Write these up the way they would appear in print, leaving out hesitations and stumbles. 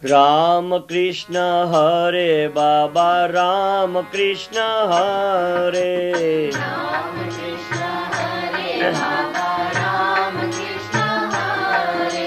राम कृष्ण हरे बाबा राम कृष्ण हरे राम कृष्ण हरे बाबा राम कृष्ण हरे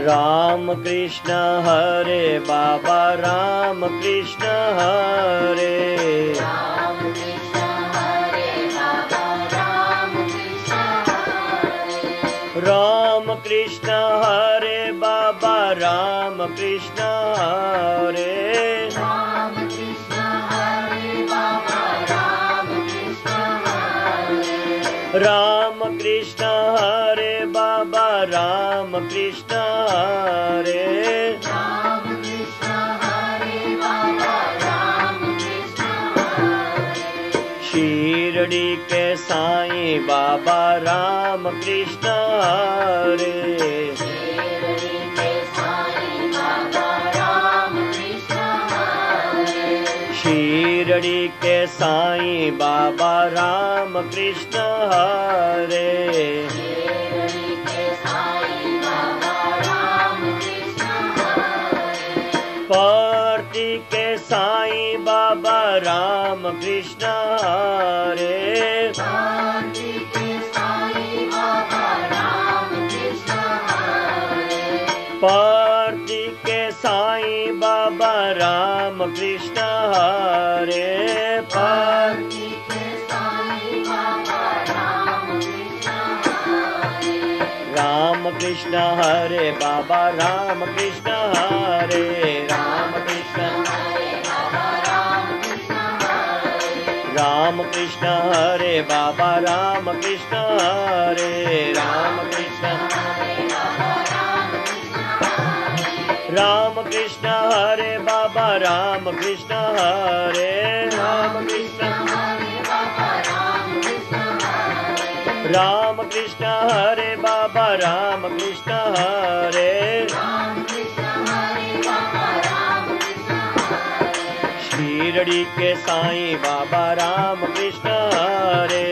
राम कृष्ण हरे बाबा राम कृष्ण हरे राम कृष्ण हरे बाबा राम कृष्ण हरे राम कृष्ण हरे बाबा राम कृष्ण हरे राम कृष्ण हरे बाबा राम कृष्ण हरे राम कृष्ण हरे बाबा राम कृष्ण हरे राम कृष्ण हरे बाबा राम कृष्ण हरे शिरडी के साईं बाबा राम कृष्ण हरे शिरडी के साईं बाबा राम कृष्ण हरे शिरडी के साईं बाबा राम कृष्ण हरे शिरडी के साईं बाबा राम कृष्ण हरे पर्ती के साईं बाबा राम कृष्ण हरे शांति के साईं बाबा राम कृष्ण हरे पर्ती के साईं बाबा राम कृष्ण हरे शांति के साईं बाबा राम कृष्ण हरे राम कृष्ण हरे बाबा राम कृष्ण हरे राम कृष्ण हरे बाबा राम कृष्ण हरे राम कृष्ण हरे बाबा राम कृष्ण हरे राम कृष्ण हरे बाबा राम कृष्ण हरे राम कृष्ण हरे बाबा राम कृष्ण हरे राम कृष्ण हरे बाबा राम कृष्ण हरे राम कृष्ण हरे बाबा राम कृष्ण हरे राम कृष्ण हरे बाबा राम कृष्ण हरे शिरडी के साईं बाबा राम कृष्ण हरे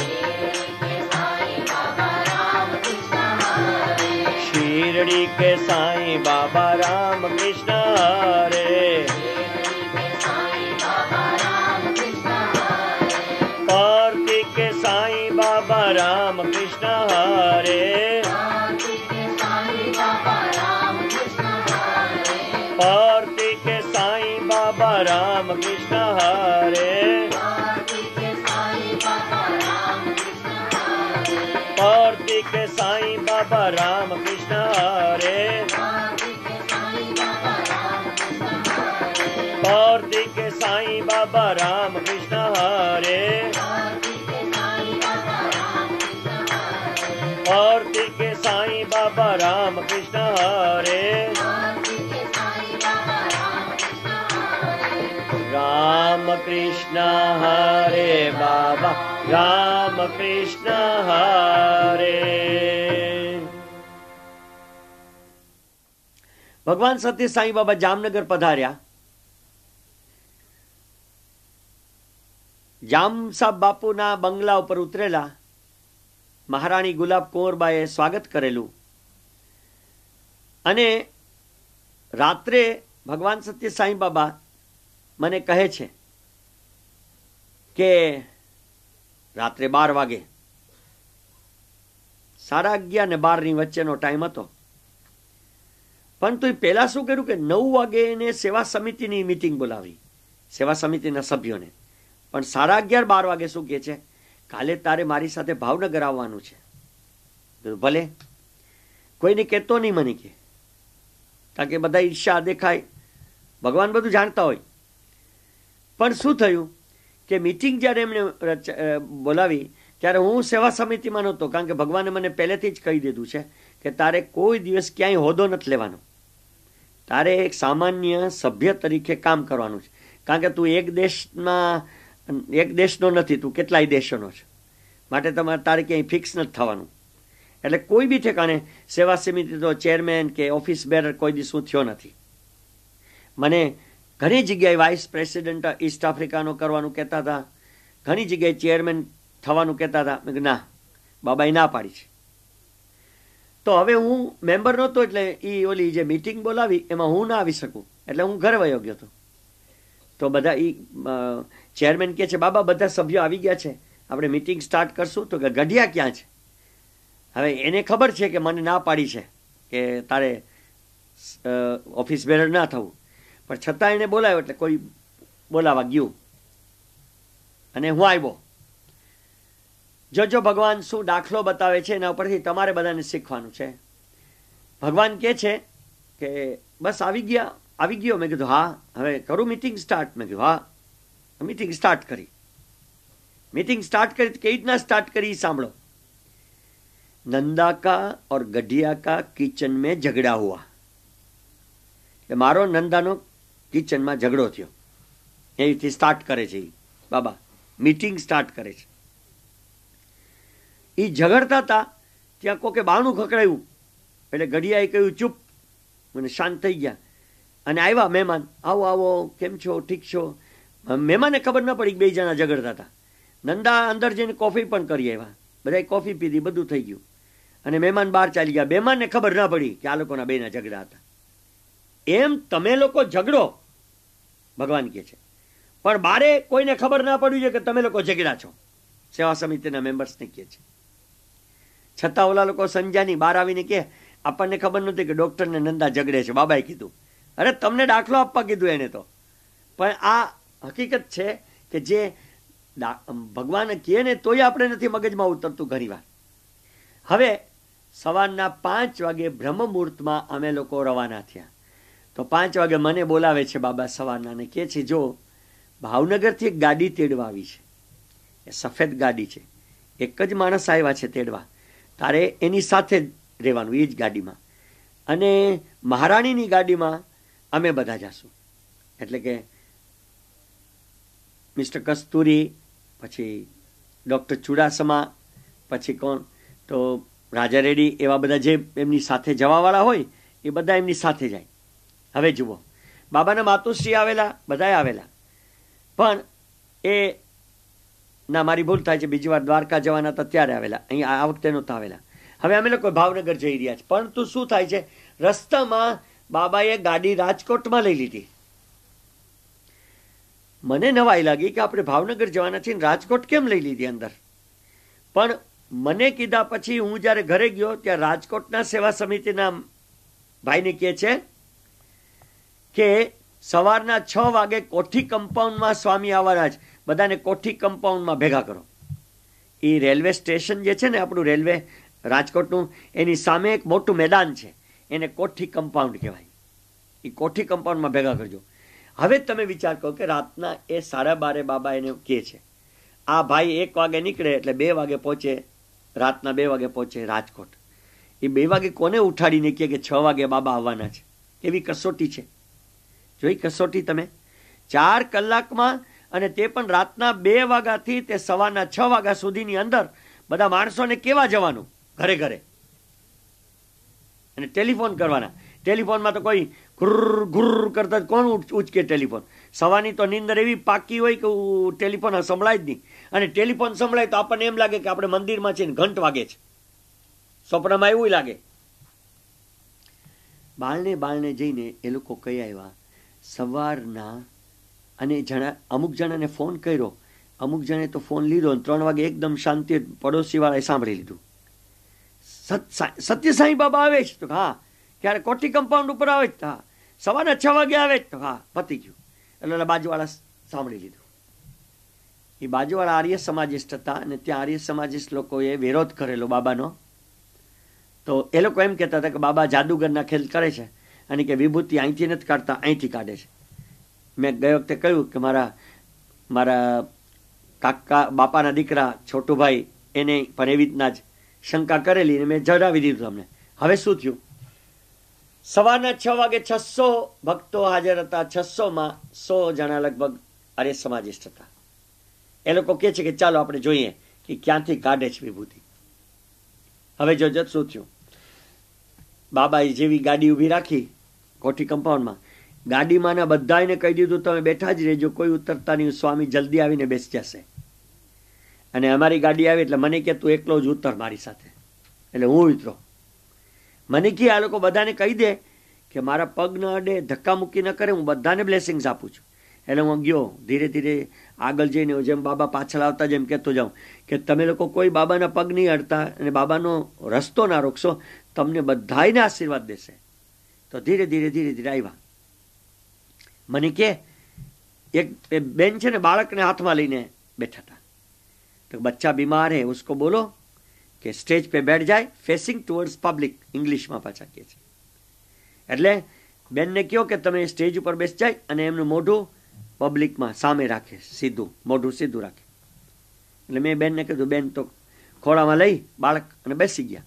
शिरडी के साईं बाबा राम कृष्ण हरे शिरडी के साईं बाबा राम कृष्ण हरे शिरडी के साईं बाबा राम कृष्ण हरे कार्तिक के साईं बाबा राम कृष्ण हरे शांति के साईं बाबा राम कृष्ण हरे कार्तिक के साईं बाबा राम कृष्ण हरे शांति के साईं बाबा राम कृष्ण हरे कार्तिक के साईं बाबा राम कृष्ण हरे शांति के साईं बाबा राम कृष्ण हरे कार्तिक के साईं बाबा राम कृष्ण हरे शांति के साईं बाबा राम कृष्ण हरे कार्तिक के साईं बाबा राम कृष्ण हरे शांति के साईं बाबा राम कृष्ण हरे राम कृष्ण हरे बाबा राम कृष्ण हरे। ભગવાન સત્ય સાંઈ બાબા જામનગર પધાર્યા. જામ સાહેબ બાપુના બંગલા ઉપર ઉતરેલા. મહારાણી ગુલાબ કુંવરબાએ સ્વાગત કરેલું અને રાત્રે ભગવાન સત્ય સાંઈ બાબા મને કહે છે કે રાત્રે 12 વાગે 11:30 ને 12 વચ્ચેનો ટાઈમ હતો. પરંતુ એ પહેલા શું કર્યું કે 9 વાગે એને સેવા સમિતિની મીટિંગ બોલાવી, સેવા સમિતિના સભ્યોને. પણ 11:30 12 વાગે શું કહે છે, કાલે તારે મારી સાથે ભાવનગર આવવાનું છે. ભલે, કોઈને કહેતો નહીં મને કે, કારણ કે બધા ઈર્ષા દેખાય, ભગવાન બધું જાણતા હોય. પણ શું થયું કે મીટિંગ જ્યારે એમણે બોલાવી ત્યારે હું સેવા સમિતિમાં નહોતો, કારણ કે ભગવાને મને પહેલેથી જ કહી દીધું છે કે તારે કોઈ દિવસ ક્યાંય હોદ્દો નથી લેવાનો, તારે એક સામાન્ય સભ્ય તરીકે કામ કરવાનું છે. કારણ કે તું એક દેશનો નથી, તું કેટલાય દેશોનો છે, માટે તારે ક્યાંય ફિક્સ નથી થવાનું. એટલે કોઈ બી ઠેકાણે સેવા સમિતિ તો ચેરમેન કે ઓફિસ બેરર કોઈ દિવસ હું થયો નથી. મને ઘણી જગ્યાએ વાઇસ પ્રેસિડેન્ટ ઈસ્ટ આફ્રિકાનો કરવાનું કહેતા હતા, ઘણી જગ્યાએ ચેરમેન થવાનું કહેતા હતા. મેં કીધું ના, બાબાએ ના પાડી છે. તો હવે હું મેમ્બર નહોતો, એટલે એ ઓલી જે મીટિંગ બોલાવી એમાં હું ના આવી શકું, એટલે હું ઘરે વયો ગયો હતો. તો બધા એ ચેરમેન કહે છે, બાબા બધા સભ્યો આવી ગયા છે, આપણે મીટિંગ સ્ટાર્ટ કરશું. તો કે ગઢિયા ક્યાં છે? હવે એને ખબર છે કે મને ના પાડી છે કે તારે ઓફિસ બેરર ના થવું, પણ છતાં એને બોલાવ્યો, એટલે કોઈ બોલાવા ગયું અને હું આવ્યો. જોજો ભગવાન શું દાખલો બતાવે છે, એના ઉપરથી તમારે બધાને શીખવાનું છે. ભગવાન કહે છે કે બસ આવી ગયો. મેં કીધું હા, હવે કરું મીટિંગ સ્ટાર્ટ? મેં કીધું હા. મીટિંગ સ્ટાર્ટ કરી. કઈ રીતના સ્ટાર્ટ કરી સાંભળો. नंदा का और गढ़िया का किचन में झगड़ा हुआ. मारो नंदानो किचन में झगड़ो थयो. એ રીતે સ્ટાર્ટ કરે છે બાબા, મીટિંગ સ્ટાર્ટ કરે છે. એ ઝઘડતા હતા ત્યાં કોકે બારણું ખખડાયું, એટલે ગઢિયાએ કહ્યું ચૂપ, મને શાંત થઈ ગયા. અને આવ્યા મહેમાન, આવો આવો, કેમ છો, ઠીક છો. મહેમાને ખબર ન પડી, બે જણા ઝઘડતા હતા. નંદા અંદર જઈને કોફી પણ કરી આવ્યા, બધાએ કોફી પીધી, બધું થઈ ગયું. અને મહેમાન બહાર ચાલી ગયા. મહેમાનને ખબર ના પડી કે આ લોકોના બેના ઝઘડા હતા. એમ તમે લોકો ઝઘડો, ભગવાન કહે છે, પણ બારે કોઈને ખબર ના પડવી છે કે તમે લોકો ઝઘડા છો. સેવા સમિતિના મેમ્બર્સને કહે છે. છતાં ઓલા લોકો સંજાની બહાર આવીને કહે, આપણને ખબર નહોતી કે ડોક્ટરને નંદા ઝઘડે છે, બાબાએ કીધું. અરે તમને દાખલો આપવા કીધું એને તો. પણ આ હકીકત છે કે જે ભગવાન કહે ને તોય આપણે નથી મગજમાં ઉતરતું ઘણી વાર. હવે સવારના 5 વાગે બ્રહ્મ મુહૂર્તમાં અમે લોકો રવાના થયા. તો 5 વાગે મને બોલાવે છે બાબા સવારના, ને કહે છે જો ભાવનગરથી એક ગાડી તેડવા આવી છે, એ સફેદ ગાડી છે, એક જ માણસ આવ્યા છે તેડવા, તારે એની સાથે જ રહેવાનું એ જ ગાડીમાં, અને મહારાણીની ગાડીમાં અમે બધા જશું. એટલે કે મિસ્ટર કસ્તુરી, પછી ડૉક્ટર ચુડાસમા, પછી કોણ તો રાજા રેડ્ડી, એવા બધા જે એમની સાથે જવાવાળા હોય એ બધા એમની સાથે જાય. હવે જુઓ, બાબાના માતુશ્રી આવેલા, બધાએ આવેલા, પણ એ ના મારી ભૂલ થાય છે, બીજી વાર દ્વારકા જવાના હતા ત્યારે આવેલા, અહીંયા આ વખતે નહોતા આવેલા. હવે અમે લોકો ભાવનગર જઈ રહ્યા છીએ, પરંતુ શું થાય છે, રસ્તામાં બાબાએ ગાડી રાજકોટમાં લઈ લીધી. મને નવાઈ લાગી કે આપણે ભાવનગર જવાના છીએ, રાજકોટ કેમ લઈ લીધી અંદર. પણ મને કીધા પછી હું જ્યારે ઘરે ગયો ત્યાં રાજકોટના સેવા સમિતિના ભાઈને કહે છે કે સવારના 6 વાગે કોઠી કમ્પાઉન્ડમાં સ્વામી આવવાના છે, બધાને કોઠી કમ્પાઉન્ડમાં ભેગા કરો. એ રેલવે સ્ટેશન જે છે ને આપણું રેલવે રાજકોટનું, એની સામે એક મોટું મેદાન છે, એને કોઠી કમ્પાઉન્ડ કહેવાય. એ કોઠી કમ્પાઉન્ડમાં ભેગા કરજો. હવે તમે વિચાર કરો કે રાતના એ 12:30 બાબા એને કહે છે, આ ભાઈ 1 વાગે નીકળે એટલે 2 વાગે પહોંચે, રાતના 2 વાગે પહોંચે રાજકોટ. એ 2 વાગે કોને ઉઠાડીને કહે કે 6 વાગે બાબા આવવાના છે? એવી કસોટી છે. જોઈ કસોટી તમે, 4 કલાકમાં, અને તે પણ રાતના 2 વાગ્યાથી તે સવારના 6 વાગ્યા સુધીની અંદર બધા માણસોને કેવા જવાનું ઘરે ઘરે, અને ટેલિફોન કરવાના. ટેલિફોનમાં તો કોઈ ઘુર ઘુર કરતા કોણ ઉચકે ટેલિફોન? સવારની તો નીંદર એવી પાકી હોય કે ટેલિફોન સંભળાય જ નહીં, અને ટેલિફોન સંભળાય તો આપણને એમ લાગે કે આપણે મંદિરમાં છે ને ઘંટ વાગે છે, સ્વપ્નમાં એવું લાગે. બાળને જઈને એ લોકો કહી આવ્યા સવારના, અને અમુક જણાને ફોન કર્યો, અમુક જણે તો ફોન લીધો, 3 વાગે એકદમ શાંતિ, પડોશી વાળાએ સાંભળી લીધું, સત્ય સાંઈ બાબા આવે છે. તો હા, ક્યારે કોઠી કમ્પાઉન્ડ ઉપર આવે છે? હા. સવારના 6 વાગે આવે છે? તો હા, પતી ગયું. એટલે બાજુવાળા સાંભળી લીધું. એ બાજુવાળા આર્ય સમાજિસ્ટ હતા, અને ત્યાં આર્ય સમાજિસ્ટ લોકોએ વિરોધ કરેલો બાબાનો. તો એ લોકો એમ કહેતા હતા કે બાબા જાદુગરના ખેલ કરે છે, અને કે વિભૂતિ અહીંથી નથી કાઢતા, અહીંથી કાઢે છે. મેં ગઈ વખતે કહ્યું કે મારા કાકા બાપાના દીકરા છોટુભાઈ એને પણ એવી રીતના જ શંકા કરેલી, અને મેં જણાવી દીધું તમને. હવે શું થયું, સવારના 6 વાગે 600 ભક્તો હાજર હતા. 600માં 100 જણા લગભગ આર્ય સમાજિસ્ટ હતા. એ લોકો કહે છે કે ચાલો આપણે જોઈએ કે ક્યાંથી કાઢે છે વિભૂતિ. હવે જોજો શું થયું. બાબાએ જેવી ગાડી ઊભી રાખી કોઠી કમ્પાઉન્ડમાં, ગાડીમાંના બધાને કહી દીધું તમે બેઠા જ રહેજો, કોઈ ઉતરતા નહીં, સ્વામી જલ્દી આવીને બેસી જશે. અને અમારી ગાડી આવી એટલે મને કે તું એકલો જ ઉતર મારી સાથે, એટલે હું ઉતરો. મને કે આ લોકો બધાને કહી દે કે મારા પગ ન અડે, ધક્કા મૂકી ન કરે, હું બધાને બ્લેસિંગ્સ આપું છું. એટલે હું ગયો ધીરે ધીરે આગળ જઈને, જેમ બાબા પાછળ આવતા જેમ કહેતો જાઉં કે તમે લોકો કોઈ બાબાના પગ નહીં અડતા અને બાબાનો રસ્તો ના રોકશો, તમને બધાને આશીર્વાદ દેશે. તો ધીરે ધીરે ધીરે ધીરે આવ્યા. મને કે એક બેન છે ને બાળકને હાથમાં લઈને બેઠા હતા. તો બચ્ચા બીમાર હે, ઉસકો બોલો કે સ્ટેજ पे बैठ जाए फेसिंग टुवर्ड्स पब्लिक, ઇંગ્લિશમાં પાછા કહે છે. એટલે બેનને કહો કે તમે સ્ટેજ ઉપર બેસી જાય અને એમનું મોઢું પબ્લિકમાં સામે રાખે, સીધું મોઢું સીધું રાખે. એટલે મેં બેનને કીધું, બેન તો ખોળામાં લઈ બાળક અને બેસી ગયા.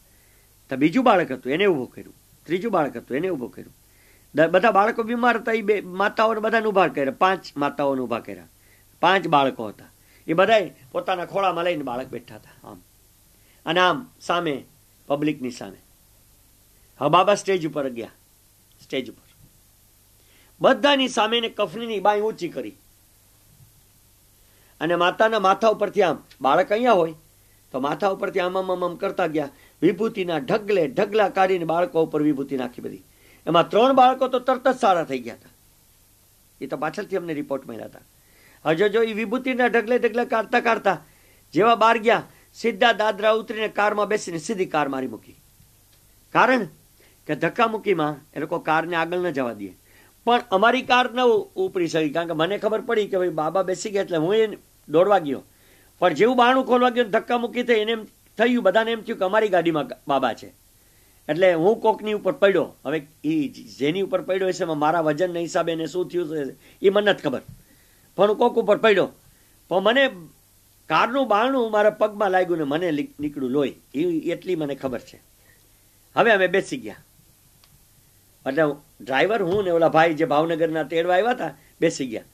તો બીજું બાળક હતું એને ઊભું કર્યું, ત્રીજું બાળક હતું એને ઊભું કર્યું. બધા બાળકો બીમાર હતા, એ બે માતાઓને બધાને ઊભા કર્યા, 5 માતાઓને ઊભા કર્યા. 5 બાળકો હતા, એ બધા પોતાના ખોળામાં લઈને બાળક બેઠા હતા આમ, અને આમ સામે પબ્લિકની સામે. હવે બાબા સ્ટેજ ઉપર ગયા. સ્ટેજ ઉપર બધાની સામે કફનીની બાઈ ઊંચી કરી અને માતાના માથા ઉપરથી આમ, બાળક અહીંયા હોય તો માથા ઉપરથી આમ આમ આમ કરતા ગયા. વિભૂતિના ઢગલે ઢગલા કાઢીને બાળકો ઉપર વિભૂતિ નાખી બધી. એમાં 3 બાળકો તો તરત જ સારા થઈ ગયા હતા. એ તો પાછળથી અમને રિપોર્ટ મળ્યા હતા. હજુ જો એ વિભૂતિના ઢગલે ઢગલા કાઢતા કાઢતા જેવા બહાર ગયા, સીધા દાદરા ઉતરીને કારમાં બેસીને સીધી કાર મારી મૂકી. કારણ કે ધક્કા મૂકીમાં એ લોકો કારને આગળ ન જવા દે. પણ અમારી કાર ન ઉપરી શકી, કારણ કે મને ખબર પડી કે ભાઈ બાબા બેસી ગયા, એટલે હું એ દોડવા ગયો. પણ જેવું બારણું ખોલવા ગયો, ધક્કા મૂકી થઈ, એને એમ થયું, બધાને એમ થયું કે અમારી ગાડીમાં બાબા છે. એટલે હું કોકની ઉપર પડ્યો. હવે એ જેની ઉપર પડ્યો હશે મારા વજનના હિસાબે એને શું થયું છે એ મને નથી ખબર, પણ હું કોક ઉપર પડ્યો. પણ મને કારનું બારણું મારા પગમાં લાગ્યું ને મને નીકળ્યું લોહી, એટલી મને ખબર છે. હવે અમે બેસી ગયા. એટલે ડ્રાઈવર હું ને ઓલા ભાઈ જે ભાવનગરના તેડવા આવ્યા હતા બેસી ગયા.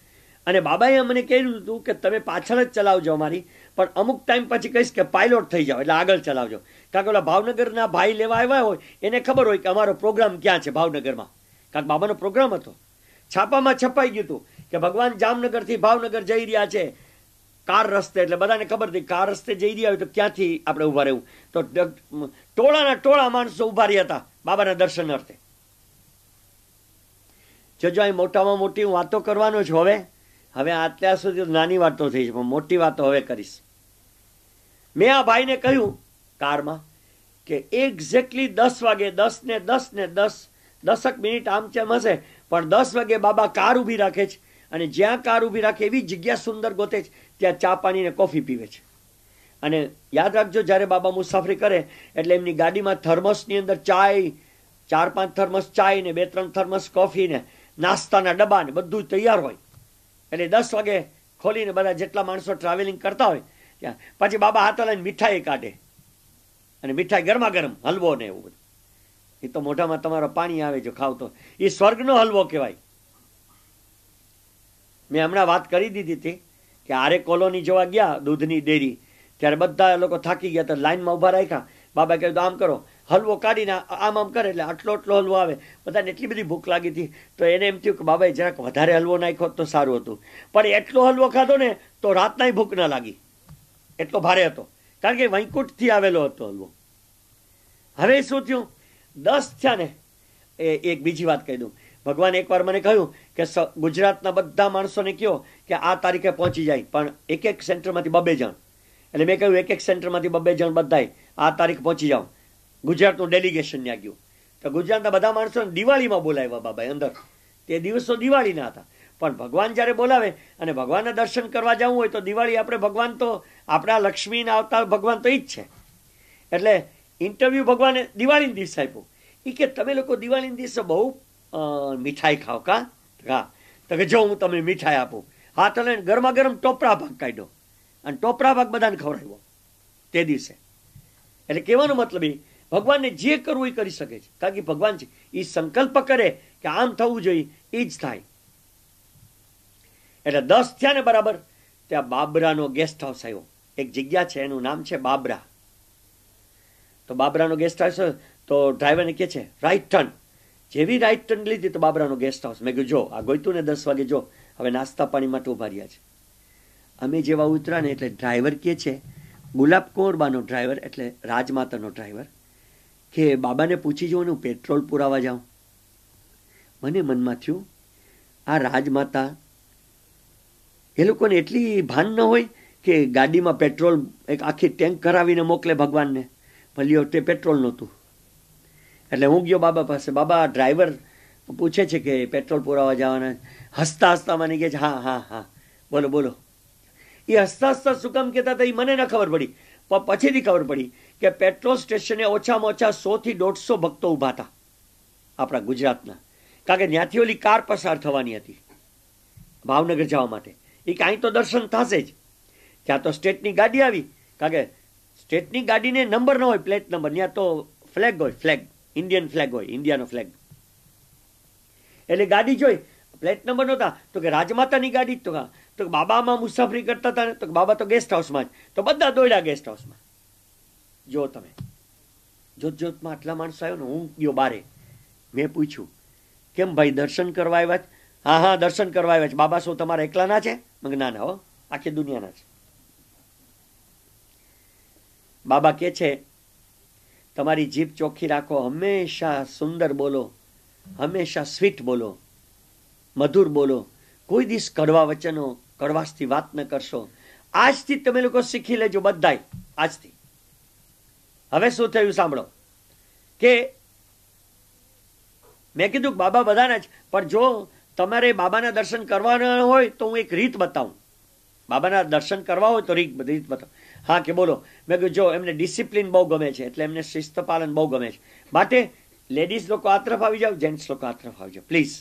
અને બાબાએ મને કહ્યું હતું કે તમે પાછળ જ ચલાવજો અમારી, પણ અમુક ટાઈમ પછી કહીશ કે પાયલોટ થઈ જાઓ, એટલે આગળ ચલાવજો. કારણ કે ઓલા ભાવનગરના ભાઈ લેવા આવ્યા હોય એને ખબર હોય કે અમારો પ્રોગ્રામ ક્યાં છે ભાવનગરમાં, કારણ કે બાબાનો પ્રોગ્રામ હતો. છાપામાં છપાઈ ગયું હતું કે ભગવાન જામનગરથી ભાવનગર જઈ રહ્યા છે કાર રસ્તે. એટલે બધાને ખબર હતી કાર રસ્તે જઈ રહ્યા હોય તો ક્યાંથી આપણે ઊભા રહેવું. તો ટોળાના ટોળા માણસો ઊભા રહ્યા હતા બાબાના દર્શન અર્થે. જો અહીં મોટામાં મોટી હું વાતો કરવાનો છું. હવે અત્યાર સુધી નાની વાતો થઈ છે, પણ મોટી વાતો હવે કરીશ. મેં આ ભાઈને કહ્યું કારમાં કે એક્ઝેક્ટલી 10 વાગે, 10 ને 10 મિનિટ આમ તેમ હશે, પણ 10 વાગે બાબા કાર ઊભી રાખે છે અને જ્યાં કાર ઊભી રાખે એવી જગ્યા સુંદર ગોતે છે, ત્યાં ચા પાણી ને કોફી પીવે છે. અને યાદ રાખજો, જ્યારે બાબા મુસાફરી કરે એટલે એમની ગાડીમાં થર્મસની અંદર ચાય, 4-5 થર્મસ ચાય ને 2-3 થર્મસ કોફી ને નાસ્તાના ડબ્બા ને બધું તૈયાર હોય. એટલે 10 વાગે ખોલીને બધા જેટલા માણસો ટ્રાવેલિંગ કરતા હોય ત્યાં પછી બાબા હાથ લઈને મીઠાઈ કાઢે, અને મીઠાઈ ગરમા ગરમ હલવો ને એવું બધું. એ તો મોઢામાં તમારો પાણી આવે જો ખાવ તો. એ સ્વર્ગનો હલવો કહેવાય. મેં હમણાં વાત કરી દીધી હતી કે આરે કોલોની જોવા ગયા દૂધની ડેરી, ત્યારે બધા લોકો થાકી ગયા તો લાઈનમાં ઊભા રાખ્યા. બાબા કહ્યું આમ કરો, હલવો કાઢીને આમ કરે એટલે આટલો હલવો આવે. બધાને એટલી બધી ભૂખ લાગી હતી તો એને એમ થયું કે બાબાએ જરાક વધારે હલવો નાખ્યો તો સારું હતું. પણ એટલો હલવો ખાધો ને તો રાતનાય ભૂખ ના લાગી, એટલો ભારે હતો, કારણ કે વૈકુંઠથી આવેલો હતો હલવો. હવે શું થયું, 10 થયા ને. એક બીજી વાત કહી દઉં. ભગવાન એકવાર મને કહ્યું કે ગુજરાતના બધા માણસોને કહો કે આ તારીખે પહોંચી જાય, પણ એક સેન્ટરમાંથી 2 જણ. એટલે મેં કહ્યું એક સેન્ટરમાંથી 2 જણ બધાય આ તારીખ પહોંચી જાઓ. ગુજરાતનું ડેલિગેશન ત્યાં ગયું. તો ગુજરાતના બધા માણસોને દિવાળીમાં બોલાવ્યા બાબાએ અંદર. તે દિવસો દિવાળીના હતા. પણ ભગવાન જ્યારે બોલાવે અને ભગવાનના દર્શન કરવા જવું હોય તો દિવાળી આપણે, ભગવાન તો આપણા લક્ષ્મીના અવતાર ભગવાન તો એ જ છે. એટલે ઇન્ટરવ્યૂ ભગવાને દિવાળીના દિવસે આપ્યું. એ કે તમે લોકો દિવાળીના દિવસે બહુ મીઠાઈ ખાઓ કા? હા. તો કે જો હું તમને મીઠાઈ આપું. હાથ લઈને ગરમા ગરમ ટોપરા ભાગ કાઢ્યો અને ટોપરા ભાગ બધાને ખવડાવ્યો તે દિવસે. એટલે કહેવાનો મતલબ એ ભગવાનને જે કરવું એ કરી શકે છે, કારણ કે ભગવાન છે એ સંકલ્પ કરે કે આમ થવું જોઈએ એ જ થાય. એટલે 10 થયા ને બરાબર, ત્યાં બાબરાનો ગેસ્ટ હાઉસ આવ્યો. એક જગ્યા છે એનું નામ છે બાબરા. તો બાબરાનો ગેસ્ટ હાઉસ, તો ડ્રાઈવરને કહે છે રાઈટ ટર્ન. જેવી રાઈટ ટર્ન લીધી તો બાબરાનો ગેસ્ટ હાઉસ. મેં કીધું જો આ ગોઈતું ને 10 વાગે, જો હવે નાસ્તા પાણી માટે ઉભા રહ્યા છે. અમે જેવા ઉતરા ને એટલે ડ્રાઈવર કહે છે, ગુલાબ કુંવરબાનો ડ્રાઈવર એટલે રાજમાતાનો ડ્રાઈવર કે બાબાને પૂછી જોઉં હું પેટ્રોલ પુરાવા જાઉં. મને મનમાં થયું આ રાજમાતા એ લોકોને એટલી ભાન ન હોય કે ગાડીમાં પેટ્રોલ એક આખી ટેન્ક કરાવીને મોકલે ભગવાનને. ભલ્યો તે પેટ્રોલ નહોતું. એટલે હું ગયો બાબા પાસે. બાબા ડ્રાઈવર પૂછે છે કે પેટ્રોલ પુરાવા જવાના. હસતા હસતા મને કહે છે હા હા હા બોલો બોલો. એ હસતા હસતા શું કામ કહેતા હતા એ મને ન ખબર પડી, પણ પછીથી ખબર પડી કે પેટ્રોલ સ્ટેશને ઓછામાં ઓછા 100 થી 150 ભક્તો ઊભા હતા આપણા ગુજરાતના. કારણ કે ત્યાંથી ઓલી કાર પસાર થવાની હતી ભાવનગર જવા માટે. એ કાંઈ તો દર્શન થશે જ. ત્યાં તો સ્ટેટની ગાડી આવી, કારણ કે સ્ટેટની ગાડીને નંબર ન હોય, પ્લેટ નંબર. ત્યાં તો ફ્લેગ હોય, ફ્લેગ ઇન્ડિયન ફ્લેગ હોય, ઇન્ડિયાનો ફ્લેગ. એટલે ગાડી જોઈ, પ્લેટ નંબર નહોતા. તો કે રાજમાતાની ગાડી. તો બાબામાં મુસાફરી કરતા હતા ને, તો બાબા તો ગેસ્ટ હાઉસમાં જ. તો બધા દોડ્યા ગેસ્ટ હાઉસમાં. જો તમે જોત જોતમાં આટલા માણસો આવ્યો ને. હું ગયો બારે. મેં પૂછ્યું કેમ ભાઈ દર્શન કરવા આવ્યા છે? હા હા દર્શન કરવા આવ્યા છે. બાબા શું તમારા એકલાના છે? મેં ના ના હો, આખી દુનિયાના છે. બાબા કે છે તમારી જીભ ચોખ્ખી રાખો, હંમેશા સુંદર બોલો, હંમેશા સ્વીટ બોલો, મધુર બોલો. કોઈ દિવસ કડવા વચનો, કડવાશથી વાત ન કરશો. આજથી તમે લોકો શીખી લેજો બધાય. આજથી. હવે શું થયું સાંભળો. કે મેં કીધું બાબા બધાના જ, પણ જો તમારે બાબાના દર્શન કરવાના હોય તો હું એક રીત બતાવું. બાબાના દર્શન કરવા હોય તો રીત બતાવું. હા કે બોલો. મેં કીધું જો એમને ડિસિપ્લિન બહુ ગમે છે, એટલે એમને શિસ્ત પાલન બહુ ગમે છે. માટે લેડીઝ લોકો આ તરફ આવી જાઓ, જેન્ટ્સ લોકો આ તરફ આવી જાઓ પ્લીઝ.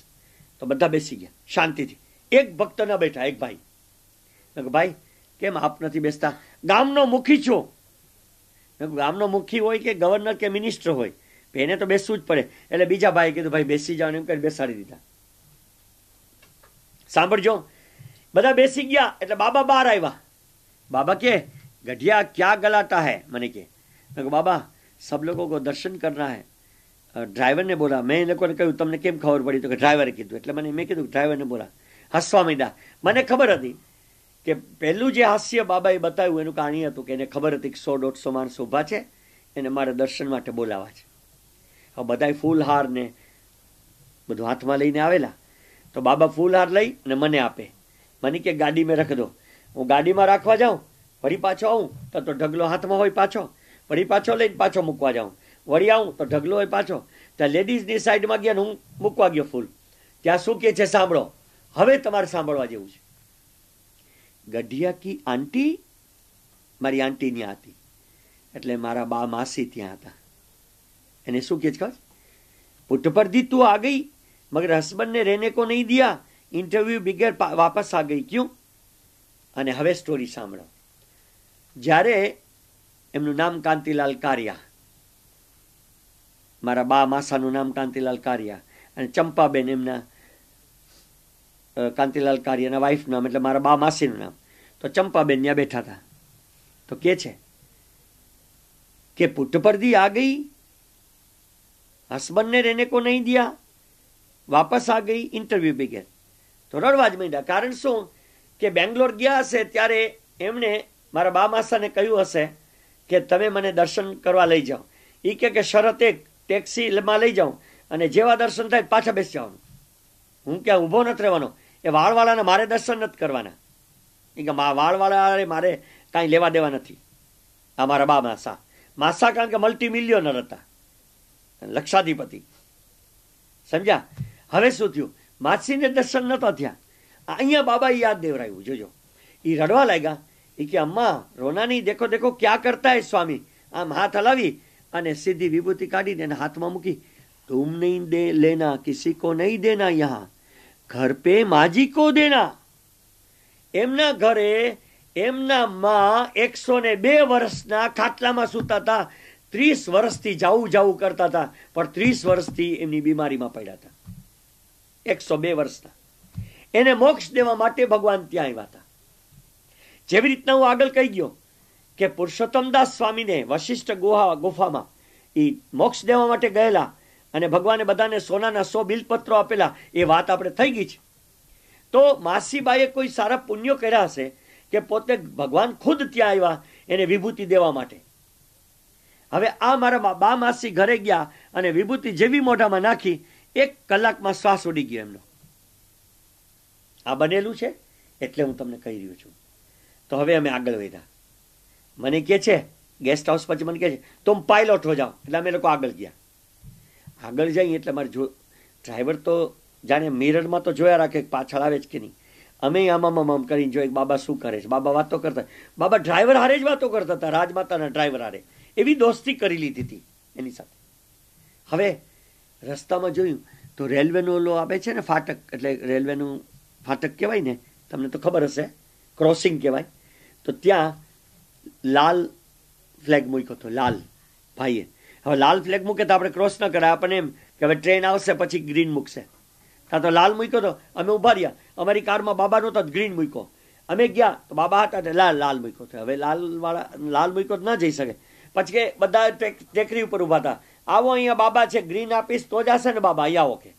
તો બધા બેસી ગયા શાંતિથી. એક ભક્ત ન બેઠા, એક ભાઈ. ભાઈ કેમ આપ નથી બેસતા? ગામનો મુખી છો. ગામનો મુખી હોય કે ગવર્નર કે મિનિસ્ટર હોય, એને તો બેસવું જ પડે. એટલે બીજા ભાઈ કીધું ભાઈ બેસી જાઓ, એમ કરી બેસાડી દીધા. સાંભળજો, બધા બેસી ગયા એટલે બાબા બહાર આવ્યા. બાબા કે ગઢિયા ક્યાં ગલાતા હૈ? મને કે બાબા સબ લોકો કો દર્શન કરના હૈ. ડ્રાઈવરને બોલા. મેં એ લોકોને કહ્યું તમને કેમ ખબર પડી? તો કે ડ્રાઈવરે કીધું. એટલે મેં કીધું ડ્રાઈવરને બોલા. હસવા માંડ્યા. મને ખબર હતી કે પહેલું જે હાસ્ય બાબાએ બતાવ્યું એનું કહાણી હતું કે એને ખબર હતી કે 100-150 માણસો ઊભા છે, એને મારે દર્શન માટે બોલાવા છે. હવે બધા ફૂલહાર ને બધું હાથમાં લઈને આવેલા. તો બાબા ફૂલહાર લઈ અને મને આપે. મને કે ગાડી મેં રખ દો. હું ગાડીમાં રાખવા જાઉં, વળી પાછો આવું તો ઢગલો હાથમાં હોય પાછો, વળી પાછો લઈને પાછો મૂકવા જાઉં, વળી આવું તો ઢગલો હોય પાછો. ત્યાં લેડીઝની સાઈડમાં ગયા ને હું મૂકવા ગયો ફૂલ. ત્યાં શું કે છે સાંભળો. હવે તમારે સાંભળવા જેવું છે. ગઢિયા કી આંટી, મારી આંટી ત્યાં હતી. એટલે મારા બા માસી ત્યાં હતા. એને શું કે છે? પુટ્ટપરદી તું આ ગઈ મગર હસબન્ડ ને રહેને કો નહીં દિયા, इंटरव्यू बिगड़ वापस आ गई क्यों? અને હવે સ્ટોરી સાંભળો. જ્યારે એમનું નામ કાંતિલાલ કારિયા, મારા બા માસાનું નામ કાંતિલાલ કારિયા, અને ચંપાબેન એમના કાંતિલાલ કારિયાના વાઈફનું નામ, એટલે મારા બા માસીનું નામ. તો ચંપાબેન ત્યાં બેઠા હતા. તો કે છે કે પુટ્ટપરદી આ ગઈ, હસબન્ડ ને રહેને કો નહીં દિયા, વાપસ આ ગઈ, इंटरव्यू बिगड़. તો રડવા જ માંડ્યા. કારણ શું કે બેંગ્લોર ગયા હશે ત્યારે એમણે મારા બા માસાને કહ્યું હશે કે તમે મને દર્શન કરવા લઈ જાઓ. એ કે શરત એક, ટેક્સીમાં લઈ જાઉં અને જેવા દર્શન થાય પાછા બેસી જવાનું. હું ક્યાં ઊભો નથી રહેવાનો. એ વાળવાળાને મારે દર્શન નથી કરવાના. એ કે વાળવાળા મારે કાંઈ લેવા દેવા નથી. આ મારા બા માસા. માસા કારણ કે મલ્ટી મિલિયનર હતા, લક્ષાધિપતિ. સમજ્યા? હવે શું થયું? માસીને દર્શન નતા થયા. અહીંયા બાબા યાદ દેવરાયું. જોજો, એ રડવા લાગ્યા. એ કે અમ્મા રોના નહીં, દેખો દેખો ક્યાં કરતા હે સ્વામી. આમ હાથ હલાવી અને સીધી વિભૂતિ કાઢીને એના હાથમાં મૂકી. તુમ નહીં દે લેના, કિસી કો નહીં દેના, યહાં ઘર પે માજી કો દેના. એમના ઘરે એમના માં 102 વર્ષના ખાટલામાં સૂતા હતા. 30 વર્ષથી જાવું કરતા હતા, પણ 30 વર્ષથી એમની બીમારીમાં પડ્યા હતા. 102 વર્ષના. એને મોક્ષ દેવા માટે ભગવાન ત્યાં આવ્યા હતા. જેવી રીતના હું આગળ કહી ગયો કે પુરુષોત્તમદાસ સ્વામીને વશિષ્ઠ ગુફામાં એ મોક્ષ દેવા માટે ગયેલા અને ભગવાને બધાને સોનાના 100 બિલપત્રો આપેલા, એ વાત આપણે થઈ ગઈ છે. તો માસીબાઈએ કોઈ સારા પુણ્યો કર્યા હશે કે પોતે ભગવાન ખુદ ત્યાં આવ્યા એને વિભૂતિ દેવા માટે. હવે આ મારા બા માસી ઘરે ગયા અને વિભૂતિ જેવી મોઢામાં નાખી, 1 કલાકમાં શ્વાસ ઉડી ગયો એમનો. આ બનેલું છે એટલે હું તમને કહી રહ્યો છું. તો હવે અમે આગળ વધ્યા. મને કહે છે ગેસ્ટ હાઉસ, પછી મને કહે છે તુમ પાયલોટ હો જાઓ. એટલે અમે લોકો આગળ ગયા. આગળ જઈએ એટલે મારે ડ્રાઈવર તો જાણે મિરરમાં તો જોયા રાખે પાછળ આવે છે કે નહીં. અમે આમ કરીને જોઈએ બાબા શું કરે છે. બાબા વાતો કરતા, બાબા ડ્રાઈવર હારે જ વાતો કરતા હતા, રાજમાતાના ડ્રાઈવર હારે. એવી દોસ્તી કરી લીધી હતી એની સાથે. હવે રસ્તામાં જોયું તો રેલવેનું ઓલો આવે છે ને ફાટક, એટલે રેલવેનું ફાટક કહેવાય ને, તમને તો ખબર હશે, ક્રોસિંગ કહેવાય. તો ત્યાં લાલ ફ્લેગ મૂક્યો હતો, લાલ ભાઈએ. હવે લાલ ફ્લેગ મૂકે તો આપણે ક્રોસ ન કરાય, આપણને એમ કે હવે ટ્રેન આવશે પછી ગ્રીન મૂકશે. ત્યાં તો લાલ મૂક્યો તો અમે ઉભા રહ્યા. અમારી કારમાં બાબાનો તો ગ્રીન મૂક્યો. અમે ગયા તો બાબા હતા લાલ મૂક્યો હતો. હવે લાલ મૂક્યો તો ન જઈ શકે. પછી કે બધા ટેકરી ઉપર ઉભા હતા, આવો અહીંયા બાબા છે, ગ્રીન આપીશ તો જ હશે ને બાબા, અહીંયા આવો. કે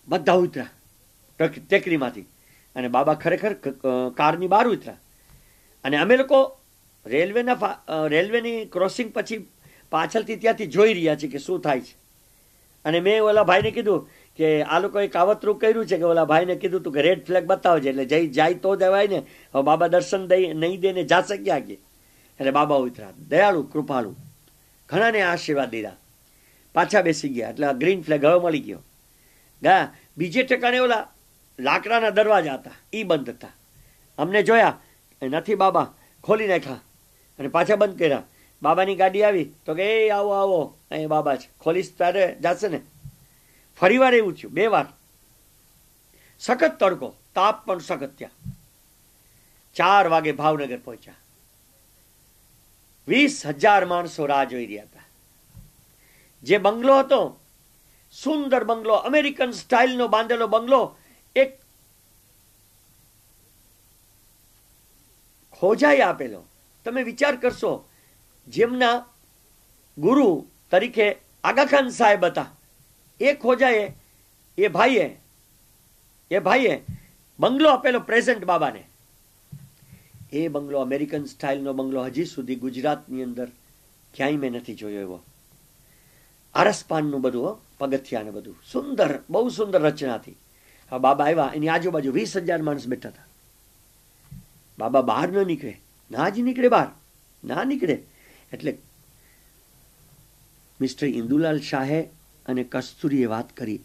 બધા ઉતર્યા ટેકરીમાંથી અને બાબા ખરેખર કારની બહાર ઉતર્યા. અને અમે લોકો રેલવેની ક્રોસિંગ પછી પાછળથી ત્યાંથી જોઈ રહ્યા છીએ કે શું થાય છે. અને મેં ઓલા ભાઈને કીધું કે આ લોકોએ કાવતરું કર્યું છે, કે ઓલા ભાઈને કીધું તું કે રેડ ફ્લેગ બતાવજે, એટલે જાય તો જવાય ને. હવે બાબા દર્શન નહીં દે ને જાશે ક્યાં કે. એટલે બાબા ઉતર્યા, દયાળુ કૃપાળુ, ઘણાને આશીર્વાદ દીધા, પાછા બેસી ગયા. એટલે ગ્રીન ફ્લેગ હવે મળી ગયો. ગયા બીજે ઠેકાણે ઓલા લાકડાના દરવાજા હતા, એ બંધ હતા. અમને જોયા નથી, બાબા ખોલી નાખ્યા અને પાછા બંધ કર્યા. બાબાની ગાડી આવી તો કે એ આવો આવો, અહીં બાબા છે, ખોલીશ તારે જાશે ને. ફરી વાર એવું થયું, 2 વાર. સખત તડકો, તાપ પણ સખત. ત્યાં 4 વાગે ભાવનગર પહોંચ્યા. 20,000 માણસો રાહ જોઈ રહ્યા હતા. જે બંગલો હતો, સુંદર બંગલો, અમેરિકન સ્ટાઇલનો બાંધેલો બંગલો, એક ખોજાએ આપેલો. તમે વિચાર કરશો, જેમના ગુરુ તરીકે આગા ખાન સાહેબ હતા, એ ખોજાએ, એ ભાઈએ બંગલો આપેલો પ્રેઝન્ટ બાબાને. એ બંગલો, અમેરિકન સ્ટાઇલનો બંગલો, હજી સુધી ગુજરાતની અંદર ક્યાંય મેં નથી જોયો એવો. આરસપાનનું બધું, પગથિયા ને બધું સુંદર, બહુ સુંદર રચનાથી. હવે બાબા આવ્યા, એની આજુબાજુ 20,000 માણસ બેઠા હતા. બાબા બહાર ન નીકળે, ના જ નીકળે બહાર, ના નીકળે. એટલે મિસ્ટર ઇન્દુલાલ શાહે અને કસ્તુરીએ વાત કરી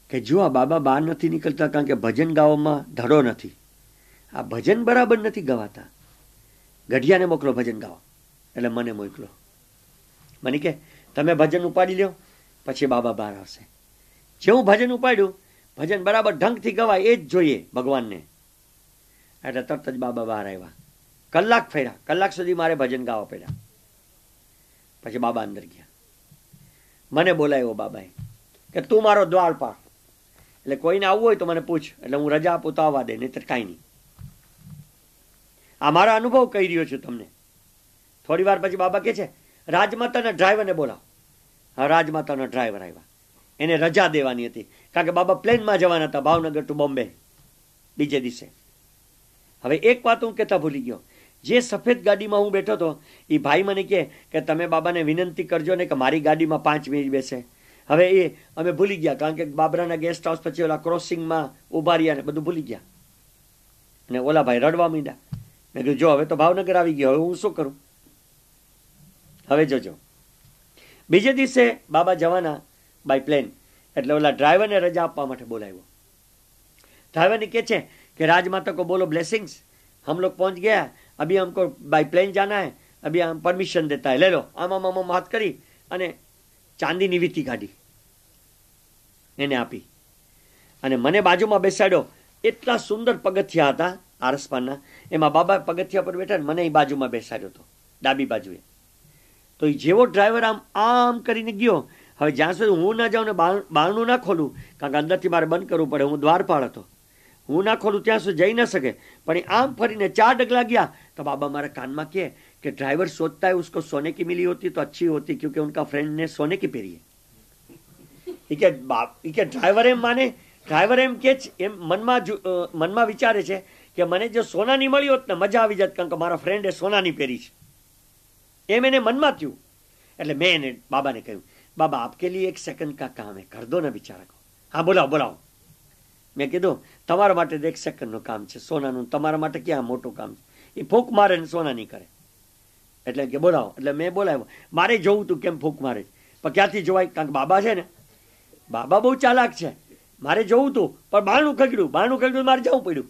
કે જો આ બાબા બહાર નથી નીકળતા કારણ કે ભજન ગાવામાં ધડો નથી, આ ભજન બરાબર નથી ગવાતા, ગઢિયાને મોકલો ભજન ગાવા. એટલે મને મોકલો. મને કે તમે ભજન ઉપાડી લ્યો, પછી બાબા બહાર આવશે. જેવું ભજન ઉપાડ્યું, ભજન બરાબર ઢંગથી ગવાય એ જ જોઈએ ભગવાનને. એટલે તરત જ બાબા બહાર આવ્યા. કલાક ફર્યા, કલાક સુધી મારે ભજન ગાવા પડ્યા. પછી બાબા અંદર ગયા. મને બોલાવ્યો બાબાએ કે તું મારો દ્વારપાળ, એટલે કોઈને આવવું હોય તો મને પૂછ, એટલે હું રજા આપું તો આવવા દે, નહીતર કાંઈ નહીં. આ મારા અનુભવ કહી રહ્યો છું તમને. થોડી વાર પછી બાબા કહે છે રાજમાતાના ડ્રાઈવરને બોલાવો. હા, રાજમાતાના ડ્રાઈવર આવ્યા. એને રજા દેવાની હતી કારણ કે બાબા પ્લેનમાં જવાના હતા, ભાવનગર ટુ બોમ્બે બીજે દિવસે. હવે એક વાત હું કહેતા ભૂલી ગયો. જે સફેદ ગાડીમાં હું બેઠો હતો, એ ભાઈ મને કહે કે તમે બાબાને વિનંતી કરજો ને કે મારી ગાડીમાં 5 મિનિટ બેસે. હવે એ અમે ભૂલી ગયા કારણ કે બાબરાના ગેસ્ટ હાઉસ પછી ઓલા ક્રોસિંગમાં ઉભા રહ્યા ને બધું ભૂલી ગયા. અને ઓલા ભાઈ રડવા માંડ્યા. મેં કીધું જો હવે તો ભાવનગર આવી ગયો, હવે હું શું કરું? હવે જોજો. બીજે દિવસે બાબા જવાના બાય પ્લેન, એટલે ઓલા ડ્રાઈવરને રજા આપવા માટે બોલાવ્યો. ડ્રાઈવરને કહે છે कि राजमाता को बोलो ब्लेसिंग्स, हम लोग पहुंच गया, अभी हमको बाय प्लेन जाना है, अभी हम परमिशन देता है, ले लो. આમ હાથ કરી અને ચાંદીની વીટી કાઢી એને આપી અને મને બાજુમાં બેસાડ્યો. એટલા સુંદર પગથિયા હતા આરસપાનના, એમાં બાબા પગથિયા પર બેઠા, મને એ બાજુમાં બેસાડ્યો હતો ડાબી બાજુએ. તો એ જેવો ડ્રાઈવર આમ કરીને ગયો. હવે જ્યાં સુધી હું ના જાઉં ને બારણું ના ખોલું, કારણ કે અંદરથી મારે બંધ કરવું પડે, હું દ્વારપાળ હતો, હું ના ખોલું ત્યાં સુધી જઈ ના શકે. પણ એ આમ ફરીને 4 ડગલા ગયા તો બાબા મારા कान કહે कि ड्राइवर सोचता है उसको सोने की मिली होती तो अच्छी होती, क्योंकि उनका फ्रेंड ने सोने की पहरी है. કે ડ્રાઈવર એમ માને, ડ્રાઈવર એમ કે મનમાં વિચારે છે કે મને જો સોનાની મળી હોત ને મજા આવી જાત, કારણ કે મારા ફ્રેન્ડે સોનાની પહેરી છે. એમ એને મનમાં થયું. એટલે મેં એને બાબાને કહ્યું, બાબા આપકે लिए 1 सेकंड का काम है, कर दो ना बिचारा को. હા બોલાવો બોલાવો. મેં કીધું તમારા માટે 1 સેકન્ડનું કામ છે સોનાનું, તમારા માટે ક્યાં મોટું કામ છે. એ ફૂંક મારે ને સોના નહીં કરે. એટલે કે બોલાવો. એટલે મેં બોલાવ્યો. મારે જોવું તું કેમ ફૂંક મારે, પણ ક્યાંથી જોવાય, કારણ કે બાબા છે ને, બાબા બહુ ચાલાક છે. મારે જોવું તું પણ બારણું ખગડ્યું મારે જવું પડ્યું,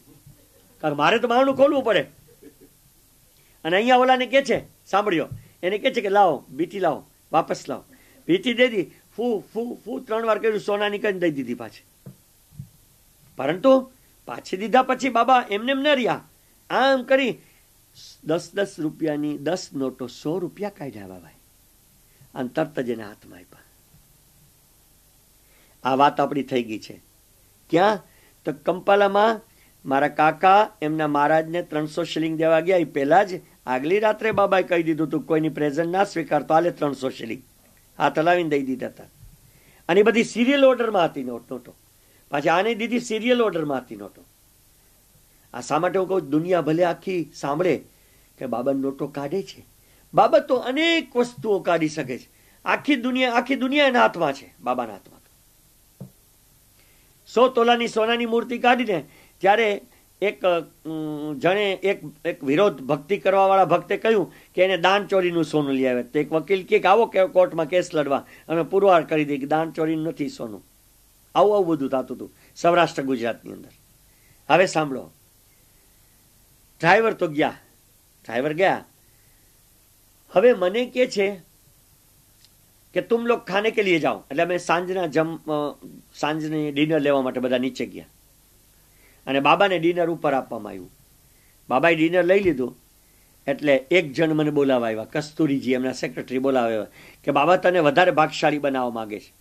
કારણ કે મારે તો બારણું ખોલવું પડે. અને અહીંયા ઓલાને કે છે, સાંભળ્યો, એને કે છે કે લાવો બીટી લાવો, વાપસ લાવો. બીટી દે દી, ફૂ ફૂ ફૂ 3 વાર કર્યું, સોનાની કઈ દઈ દીધી પાછી. પરંતુ પાછી દીધા પછી બાબા એમને ન રહ્યા, આમ કરી 10 રૂપિયાની 10 નોટો 100 રૂપિયા કાઢ્યા બાબાએ, અને તરત જ એના હાથમાં આપ્યા. આ વાત આપણી થઈ ગઈ છે. ક્યાં? તો કંપાલામાં મારા કાકા એમના મહારાજને 300 શિલિંગ દેવા ગયા. એ પહેલા જ આગલી રાત્રે બાબાએ કહી દીધું હતું કોઈની પ્રેઝન્ટ ના સ્વીકારતો, હાલે 300 શિલિંગ હાથ હલાવીને દઈ દીધા હતા. અને એ બધી સિરિયલ ઓર્ડરમાં હતી નોટો. પાછી આને દીધી સિરિયલ ઓર્ડરમાં હતી નોટો. આ શા માટે હું કહું, દુનિયા ભલે આખી સાંભળે કે બાબા નોટો કાઢે છે, બાબા તો અનેક વસ્તુઓ કાઢી શકે છે. આખી દુનિયા એના હાથમાં છે, બાબાના હાથમાં. 100 તોલાની સોનાની મૂર્તિ કાઢીને ત્યારે એક જણે એક વિરોધ ભક્તિ કરવા વાળા ભક્તે કહ્યું કે એને દાન ચોરીનું સોનું લઈ આવે. તો એક વકીલ કે આવો કે કોર્ટમાં કેસ લડવા, અમે પુરવાર કરી દઈએ કે દાન ચોરીનું નથી સોનું. આવું બધું થતું હતું સૌરાષ્ટ્ર ગુજરાતની અંદર. હવે સાંભળો, ડ્રાઈવર તો ગયા. હવે મને કે છે કે તુમ લોગ ખાને કે લીએ જાઓ. એટલે અમે સાંજની ડિનર લેવા માટે બધા નીચે ગયા, અને બાબાને ડિનર ઉપર આપવામાં આવ્યું. બાબાએ ડિનર લઈ લીધું. એટલે એક જણ મને બોલાવવા આવ્યા, કસ્તુરીજી એમના સેક્રેટરી બોલાવવા આવ્યા કે બાબા તને વધારે ભાગશાળી બનાવવા માંગે છે.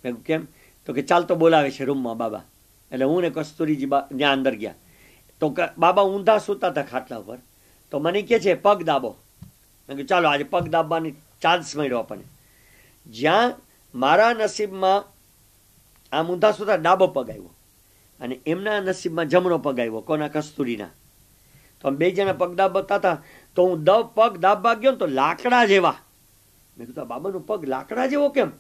મેં કેમ? તો કે ચાલ તો બોલાવે છે રૂમમાં બાબા. એટલે હું ને કસ્તુરીજી ત્યાં અંદર ગયા. તો બાબા ઊંધા સૂતા હતા ખાટલા ઉપર. તો મને કહે છે પગ દાબો. મેં કહ્યું ચાલો આજે પગ દાબવાની ચાન્સ મળ્યો આપણને. જ્યાં મારા નસીબમાં આમ ઊંધા સૂતા ડાબો પગ આવ્યો, અને એમના નસીબમાં જમણો પગ આવ્યો. કોના? કસ્તુરીના. તો બે જણા પગ દાબતા હતા. તો હું પગ દાબવા ગયો તો લાકડા જેવા. મેં કીધું બાબાનો પગ લાકડા જેવો કેમ?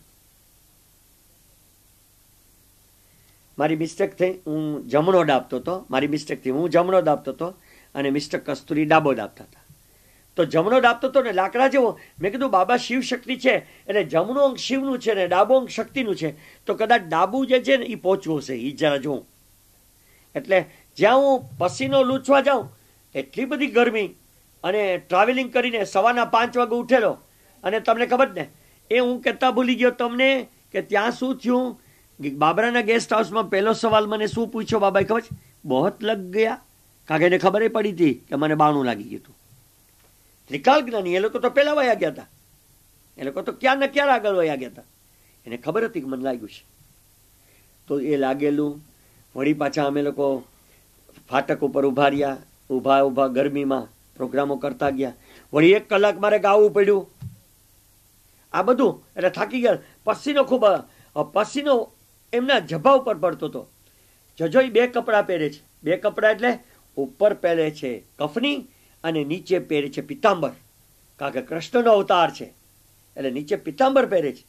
મારી મિસ્ટેક થઈ, હું જમણો દાબતો હતો. હું જમણો દાબતો હતો અને મિસ્ટર કસ્તુરી ડાબો દાબતા હતા. તો જમણો દાબતો હતો ને લાકડા જેવો. મેં કીધું બાબા શિવ શક્તિ છે, એટલે જમણો અંગ શિવનું છે ને ડાબો અંગ શક્તિનું છે. તો કદાચ ડાબુ જે છે ને એ પહોંચવું હશે, એ જરા જોઉં. એટલે જ્યાં હું પસીનો લૂછવા જાઉં, એટલી બધી ગરમી, અને ટ્રાવેલિંગ કરીને 5:15 વાગે ઉઠેલો. અને તમને ખબર ને, એ હું કહેતા ભૂલી ગયો તમને કે ત્યાં શું થયું. બાબરાના ગેસ્ટ હાઉસમાં પહેલો સવાલ મને શું પૂછ્યો બાબાએ ખબર છે? બહોત લગ ગયા. કારણ કે એને ખબર પડી હતી કે મને 92 લાગી ગયું હતું. ત્રિકાલ જ્ઞાની, એ લોકો તો પહેલા વયા ગયા હતા. એ લોકો તો ક્યાં ને ક્યાં આગળ વયા ગયા હતા. એને ખબર હતી કે મને લાગ્યું છે. તો એ લાગેલું વળી પાછા અમે લોકો ફાટક ઉપર ઉભા રહ્યા. ઊભા ગરમીમાં પ્રોગ્રામો કરતા ગયા. વળી 1 કલાક મારે ગાવું પડ્યું. આ બધું એટલે થાકી ગયા. પસીનો એમના જભા ઉપર પડતો હતો. જજોઈ 2 કપડાં પહેરે છે. 2 કપડાં એટલે ઉપર પહેરે છે કફની અને નીચે પહેરે છે પિતાંબર. કારણ કે કૃષ્ણનો અવતાર છે એટલે નીચે પિતાંબર પહેરે છે.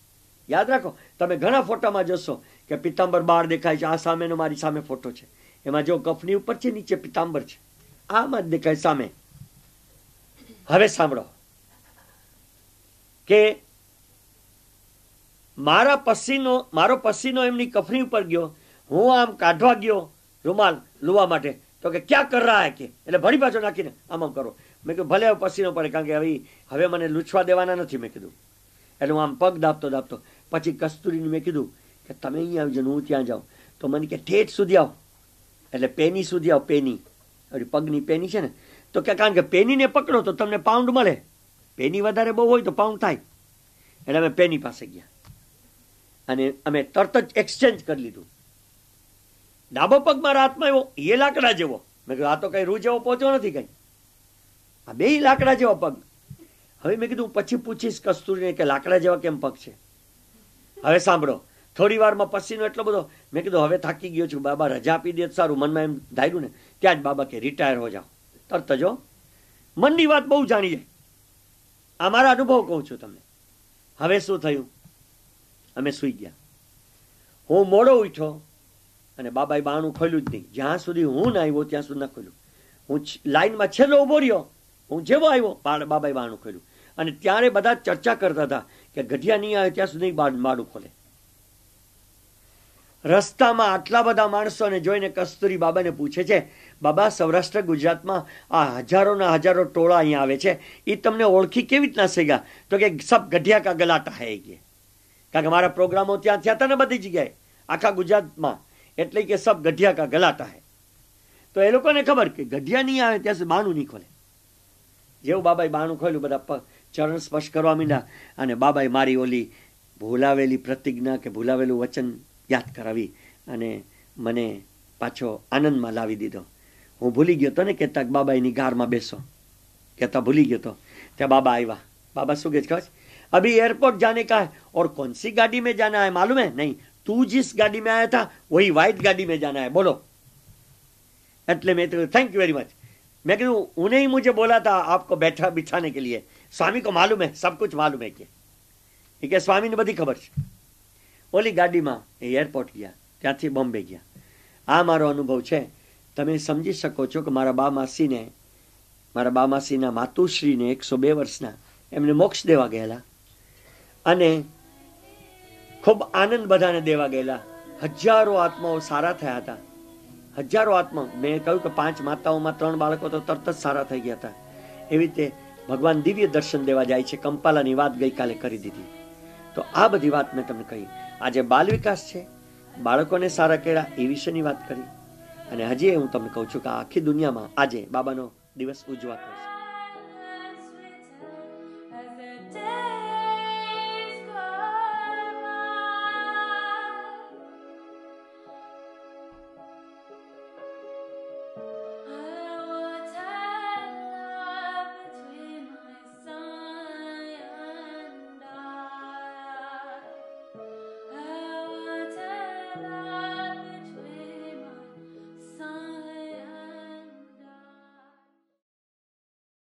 યાદ રાખો, તમે ઘણા ફોટામાં જોશો કે પિતાંબર બહાર દેખાય છે. આ સામેનો મારી સામે ફોટો છે, એમાં જો કફની ઉપર છે, નીચે પિતાંબર છે. આમાં જ દેખાય સામે. હવે સાંભળો કે મારો પસીનો એમની કફની ઉપર ગયો. હું આમ કાઢવા ગયો રૂમાલ લુવા માટે. તો કે ક્યાં કર રહા હે કે, એટલે ભરી પાછો નાખીને આમ કરો. મેં કીધું ભલે પસીનો પડે, કારણ કે હવે મને લૂછવા દેવાના નથી. મેં કીધું એટલે હું આમ પગ દાબતો પછી કસ્તુરીને મેં કીધું કે તમે અહીંયા આવજો ને હું ત્યાં જાઉં. તો મને કે ઠેઠ સુધી આવો, એટલે પેની સુધી આવો. પેની પગની પેની છે ને, તો કે કારણ કે પેનીને પકડો તો તમને પાઉન્ડ મળે. પેની વધારે બહુ હોય તો પાઉન્ડ થાય. એટલે અમે પેની પાસે ગયા અને અમે તરત જ એક્સચેન્જ કરી લીધું. ડાબો પગ મારા હાથમાં આવ્યો, એ લાકડા જેવો. મેં કીધું આ તો કઈ રૂ જેવો પહોંચ્યો નથી કઈ, આ 2 લાકડા જેવા પગ. હવે મેં કીધું પછી પૂછીશ કસ્તુરીને કે લાકડા જેવા કેમ પગ છે. હવે સાંભળો, થોડી વારમાં પસીનો એટલો બધો. મેં કીધું હવે થાકી ગયો છું, બાબા રજા આપી દે સારું. મનમાં એમ ધાર્યું ને, ત્યાં જ બાબા કે રિટાયર હો જાઓ તરત જ. મનની વાત બહુ જાણી જાય. આ મારા અનુભવ કહું છું તમને. હવે શું થયું, અમે સૂઈ ગયા. હું મોડો ઉઠ્યો અને બાબાએ બાણું ખોલ્યું જ નહીં. જ્યાં સુધી હું ના આવ્યો ત્યાં સુધી ન ખોલ્યું. હું લાઈનમાં છેલ્લો ઉભો રહ્યો. હું જેવો આવ્યો બાબાએ બાણું ખોલ્યું. અને ત્યારે બધા ચર્ચા કરતા હતા કે ગઢિયા નહીં આવે ત્યાં સુધી બાણું ખોલે. રસ્તામાં આટલા બધા માણસોને જોઈને કસ્તુરી બાબાને પૂછે છે, બાબા સૌરાષ્ટ્ર ગુજરાતમાં આ હજારોના હજારો ટોળા અહીંયા આવે છે, એ તમને ઓળખી કેવી રીતના શેગા? તો કે સબ ગઢિયા કા ગલાટા હે કે, કારણ કે મારા પ્રોગ્રામો ત્યાં થયા હતા ને બધી જગ્યાએ આખા ગુજરાતમાં, એટલે કે સબ ગઢિયા કા ગલાટા હે. તો એ લોકોને ખબર કે ગઢિયા નહીં આવે ત્યાં સુધી બાણું નહીં ખોલે. જેવું બાબાએ બાણું ખોલ્યું, બધા ચરણ સ્પર્શ કરવા માંડ્યા અને બાબાએ મારી ઓલી ભૂલાવેલી પ્રતિજ્ઞા કે ભૂલાવેલું વચન યાદ કરાવી અને મને પાછો આનંદમાં લાવી દીધો. હું ભૂલી ગયો હતો ને કહેતા બાબાની ગારમાં બેસો, કહેતા ભૂલી ગયો હતો. ત્યાં બાબા આવ્યા. બાબા શું કહે છે ખબર? अभी एयरपोर्ट जाने का है और कौन सी गाड़ी में जाना है मालूम है? नहीं, तू जिस गाड़ी में आया था वही व्हाइट गाड़ी में जाना है, बोलो. એટલે મેં तो थैंक यू वेरी मच. मैं कहूँ उन्हें ही मुझे बोला था आपको बैठा बिठाने के लिए. स्वामी को मालूम है, सब कुछ मालूम है કે સ્વામી ને બધી ખબર છે. ઓલી ગાડીમાં એરપોર્ટ ગયા, ત્યાંથી બોમ્બે ગયા. આ મારો અનુભવ છે. તમે સમજી શકો છો કે મારા બા માસીના માતુશ્રીને 102 વર્ષના એમને મોક્ષ દેવા ગયેલા અને ખૂબ આનંદ બધાને દેવા ગયેલા. હજારો આત્માઓ સારા થયા હતા. હજારો આત્મા. મેં કહ્યું કે 5 માતાઓમાં 3 બાળકો તો તરત જ સારા થઈ ગયા હતા. એવી રીતે ભગવાન દિવ્ય દર્શન દેવા જાય છે. કંપાલાની વાત ગઈકાલે કરી દીધી. તો આ બધી વાત મેં તમને કહી. આજે બાલ વિકાસ છે, બાળકોને સારા કર્યા એ વિશેની વાત કરી. અને હજી હું તમને કહું છું કે આખી દુનિયામાં આજે બાબાનો દિવસ ઉજવાતો